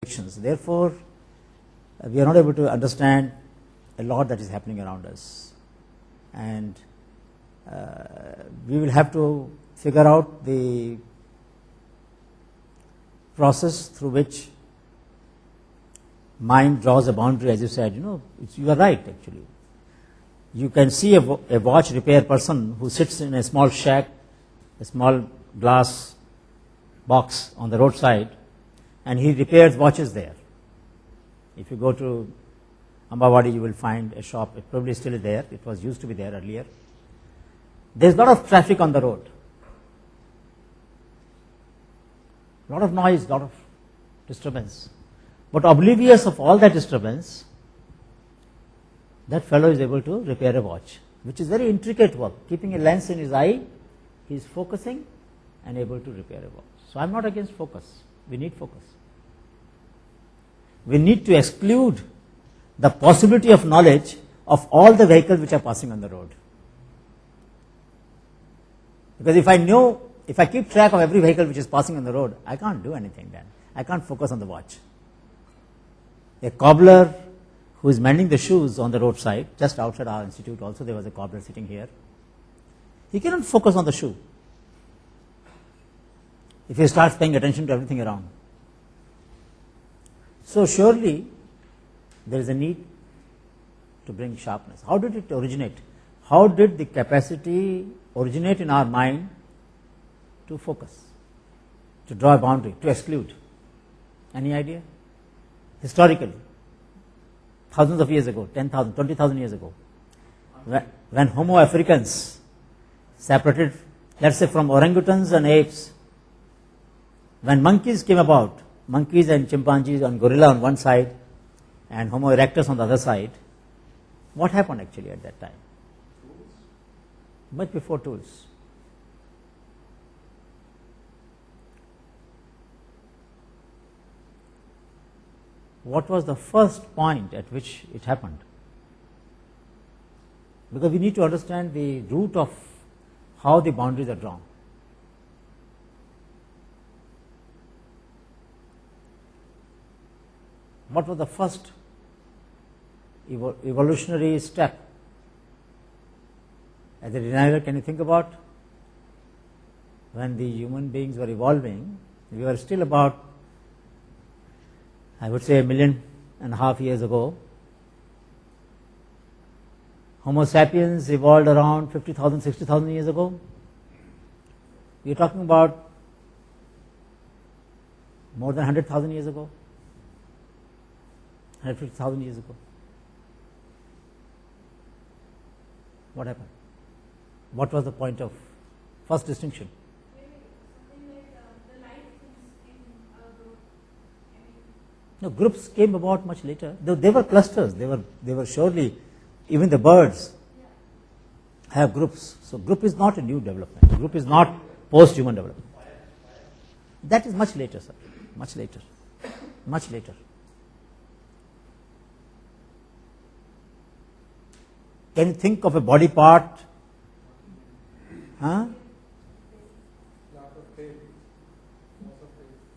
predictions. Therefore, we are not able to understand a lot that is happening around us, and we will have to figure out the process through which mind draws a boundary. As you said, you are right actually. You can see a watch repair person who sits in a small shack, a small glass box on the roadside, and he repairs watches there. If you go to Ambawadi, you will find a shop. It probably still is there. It was used to be there earlier. There is a lot of traffic on the road, a lot of noise, a lot of disturbance. But oblivious of all that disturbance, that fellow is able to repair a watch, which is very intricate work. Keeping a lens in his eye, he is focusing and able to repair a watch. So I am not against focus. We need focus. We need to exclude the possibility of knowledge of all the vehicles which are passing on the road. Because if I keep track of every vehicle which is passing on the road, I can't do anything then. I can't focus on the watch. A cobbler who is mending the shoes on the roadside, just outside our institute also there was a cobbler sitting here. He cannot focus on the shoe if he starts paying attention to everything around. So surely there is a need to bring sharpness. How did it originate? How did the capacity originate in our mind to focus, to draw a boundary, to exclude? Any idea? Historically, thousands of years ago, 10,000, 20,000 years ago, when Homo africans separated, let's say, from orangutans and apes, when monkeys came about, monkeys and chimpanzees and gorilla on one side and Homo erectus on the other side, what happened actually at that time? Much before tools. What was the first point at which it happened? Because we need to understand the root of how the boundaries are drawn. What was the first evolutionary step? As a denier, can you think about when the human beings were evolving? We were still about, I would say, 1.5 million years ago. Homo sapiens evolved around 50,000, 60,000 years ago. We are talking about more than 100,000 years ago, 150,000 years ago. What happened? What was the point of first distinction? No, groups came about much later. They were clusters. They were surely, even the birds have groups. So group is not a new development. Group is not post-human development. That is much later, sir. Much later. Much later. Can you think of a body part? Huh?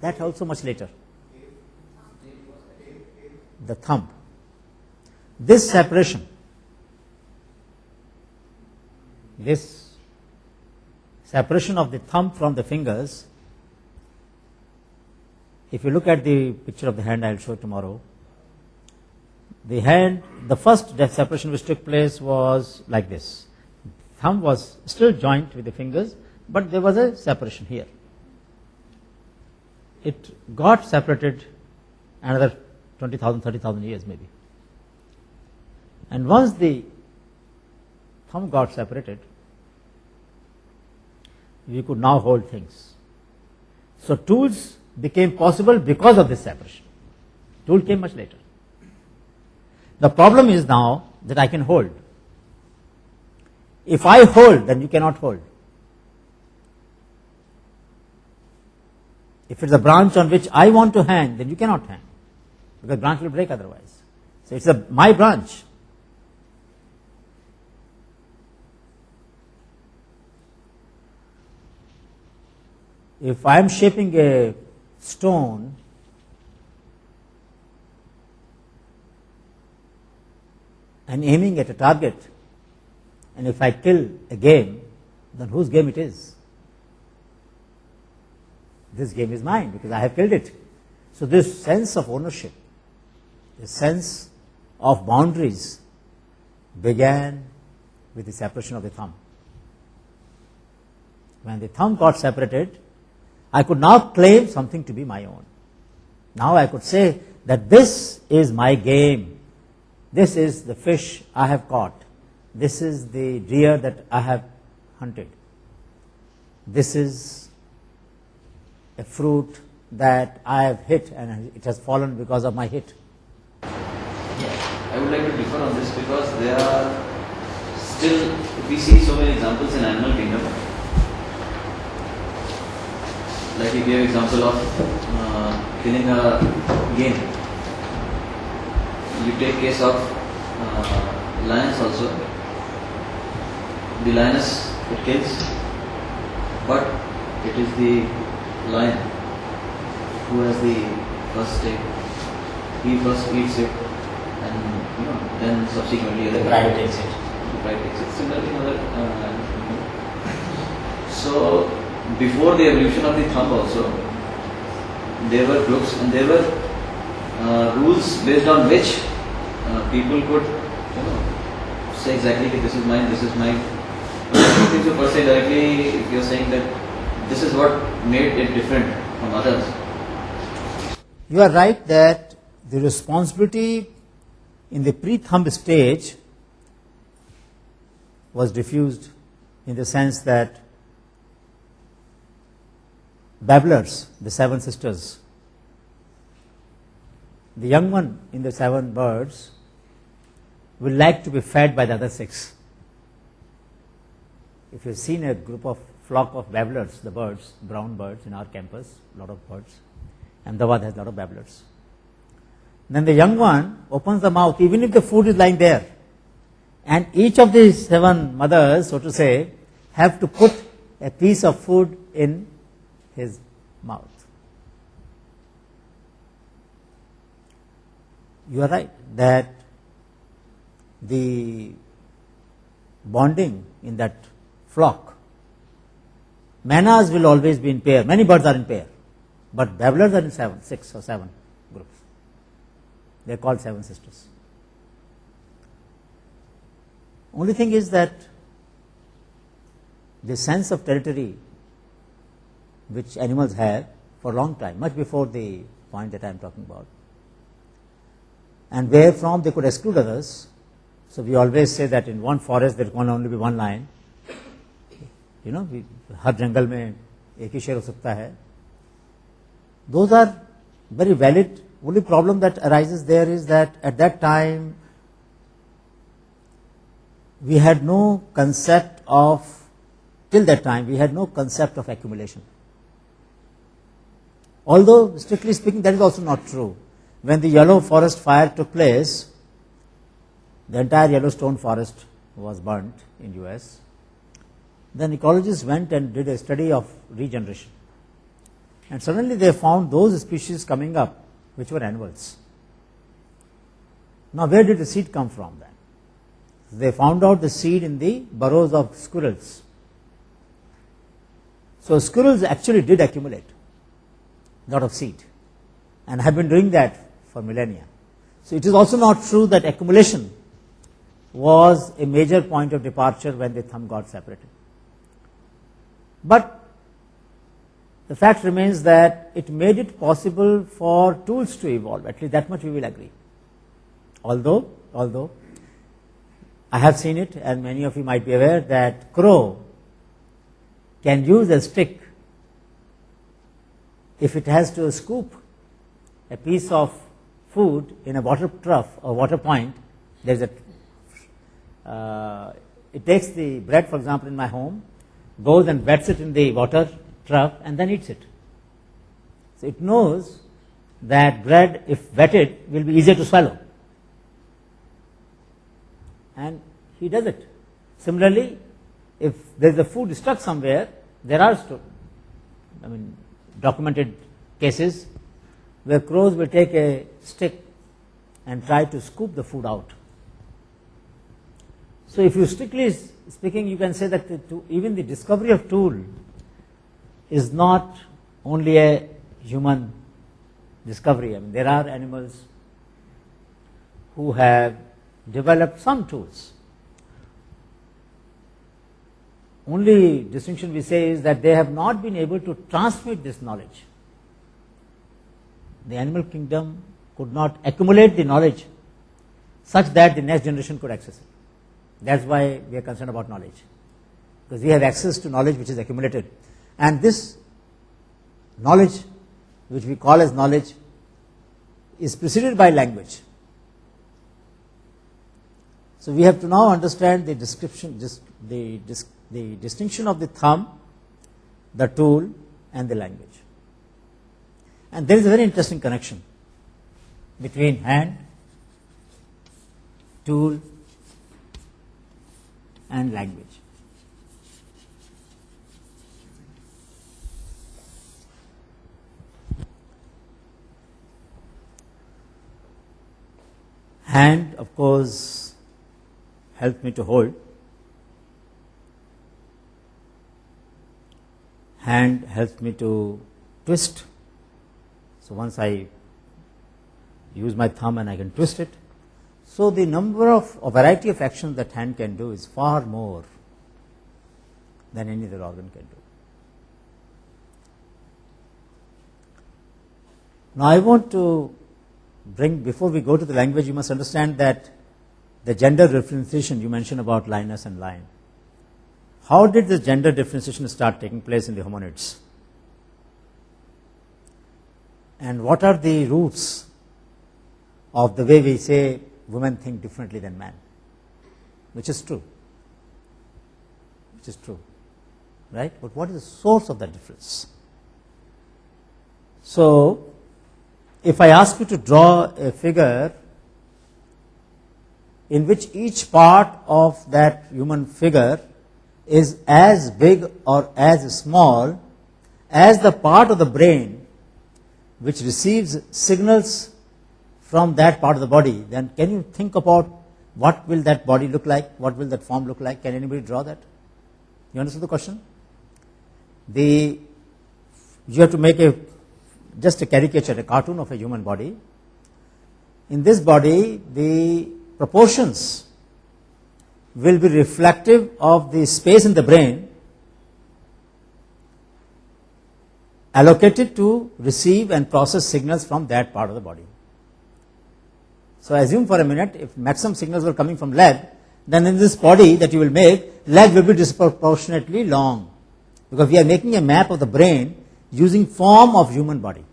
That also much later. The thumb. This separation, of the thumb from the fingers, if you look at the picture of the hand, I will show tomorrow. The hand, the first separation which took place was like this. Thumb was still joined with the fingers, but there was a separation here. It got separated another 20,000, 30,000 years maybe. And once the thumb got separated, we could now hold things. So tools became possible because of this separation. Tool came much later. The problem is now that I can hold. If I hold, then you cannot hold. If it's a branch on which I want to hang, then you cannot hang, because branch will break otherwise. So it's my branch. If I am shaping a stone and aiming at a target, and if I kill a game, then whose game it is? This game is mine because I have killed it. So this sense of ownership, this sense of boundaries began with the separation of the thumb. When the thumb got separated, I could now claim something to be my own. Now I could say that this is my game. This is the fish I have caught. This is the deer that I have hunted. This is a fruit that I have hit and it has fallen because of my hit. I would like to differ on this because there are still, we see so many examples in animal kingdom. Like you gave example of killing a game. You take case of lions also. The lioness it kills, but it is the lion who has the first stake. He first eats it, and then subsequently the pride takes it. The pride takes it. Similarly, so before the evolution of the thumb also, there were groups and there were rules based on which people could say exactly that this is mine, this is mine. I think so per se directly if you are saying that this is what made it different from others. You are right that the responsibility in the pre-thumb stage was diffused in the sense that babblers, the 7 sisters, the young one in the 7 birds will like to be fed by the other 6. If you've seen a flock of babblers, the birds, brown birds in our campus, a lot of birds, Ahmedabad has a lot of babblers. Then the young one opens the mouth even if the food is lying there, and each of these 7 mothers, so to say, have to put a piece of food in his mouth. You are right that the bonding in that flock, manas will always be in pair. Many birds are in pair, but babblers are in 6 or 7 groups. They are called 7 sisters. Only thing is that the sense of territory which animals have for a long time, much before the point that I am talking about, and where from they could exclude others. So we always say that in one forest there can only be one lion. हर जंगल में एक ही शेर हो सकता है. Those are very valid. Only problem that arises there is that at that time we had no concept of, till that time we had no concept of accumulation. Although strictly speaking that is also not true. When the Yellow Forest fire took place, the entire Yellowstone forest was burnt in US. Then ecologists went and did a study of regeneration, and suddenly they found those species coming up which were animals. Now where did the seed come from then? They found out the seed in the burrows of squirrels. So squirrels actually did accumulate a lot of seed and have been doing that for millennia. So it is also not true that accumulation was a major point of departure when the thumb got separated. But the fact remains that it made it possible for tools to evolve. At least that much we will agree. Although I have seen it, and many of you might be aware that crow can use a stick if it has to scoop a piece of food in a water trough or water point. There is it takes the bread, for example, in my home, goes and wets it in the water trough and then eats it. So it knows that bread, if wetted, will be easier to swallow, and he does it. Similarly, if there is a food stuck somewhere, there are documented cases where crows will take a stick and try to scoop the food out. So if you strictly speaking, you can say that even the discovery of tool is not only a human discovery. I mean, there are animals who have developed some tools. Only distinction we say is that they have not been able to transmit this knowledge. The animal kingdom could not accumulate the knowledge such that the next generation could access it. That's why we are concerned about knowledge, because we have access to knowledge which is accumulated, and this knowledge, which we call as knowledge, is preceded by language. So we have to now understand the description, the distinction of the thumb, the tool, and the language. And there is a very interesting connection between hand, tool, and language. Hand, of course, helped me to hold. Hand helps me to twist. So once I use my thumb and I can twist it. So the number of a variety of actions that hand can do is far more than any other organ can do. Now I want to bring, before we go to the language, you must understand that the gender differentiation you mentioned about lioness and lion. How did the gender differentiation start taking place in the hominids? And what are the roots of the way we say women think differently than men? Which is true. Which is true. Right? But what is the source of that difference? So, if I ask you to draw a figure in which each part of that human figure is as big or as small as the part of the brain which receives signals from that part of the body, then can you think about what will that body look like? What will that form look like? Can anybody draw that? You understand the question? You have to make just a caricature, a cartoon of a human body. In this body, the proportions will be reflective of the space in the brain allocated to receive and process signals from that part of the body. So assume for a minute, if maximum signals were coming from leg, then in this body that you will make, leg will be disproportionately long, because we are making a map of the brain using form of human body.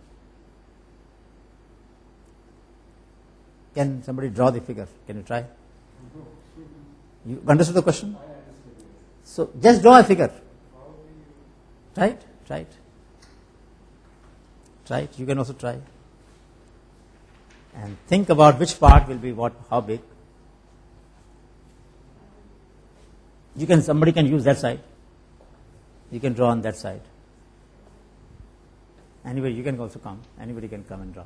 Can somebody draw the figure? Can you try? You understood the question? So just draw a figure. Try it. You can also try. And think about which part will be what, how big. Somebody can use that side. You can draw on that side. Anybody, you can also come. Anybody can come and draw.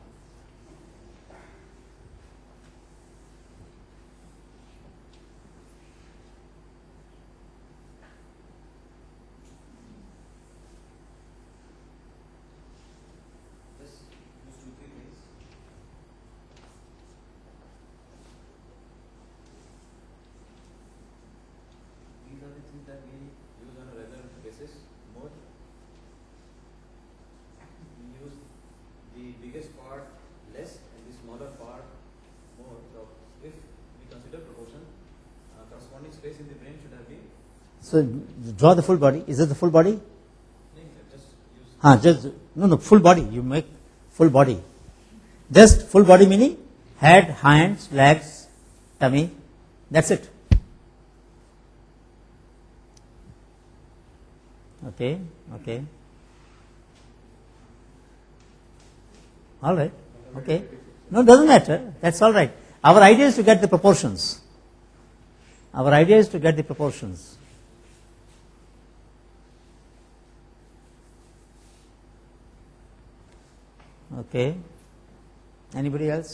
That we use on a regular basis more. We use the biggest part less and the smaller part more. So if we consider proportion, corresponding space in the brain should have been. So draw the full body. Is it the full body? Just use. Full body. You make full body. Just full body meaning head, hands, legs, tummy. That's it. Okay. All right. Okay. No, doesn't matter. That's all right. Our idea is to get the proportions. Okay. Anybody else?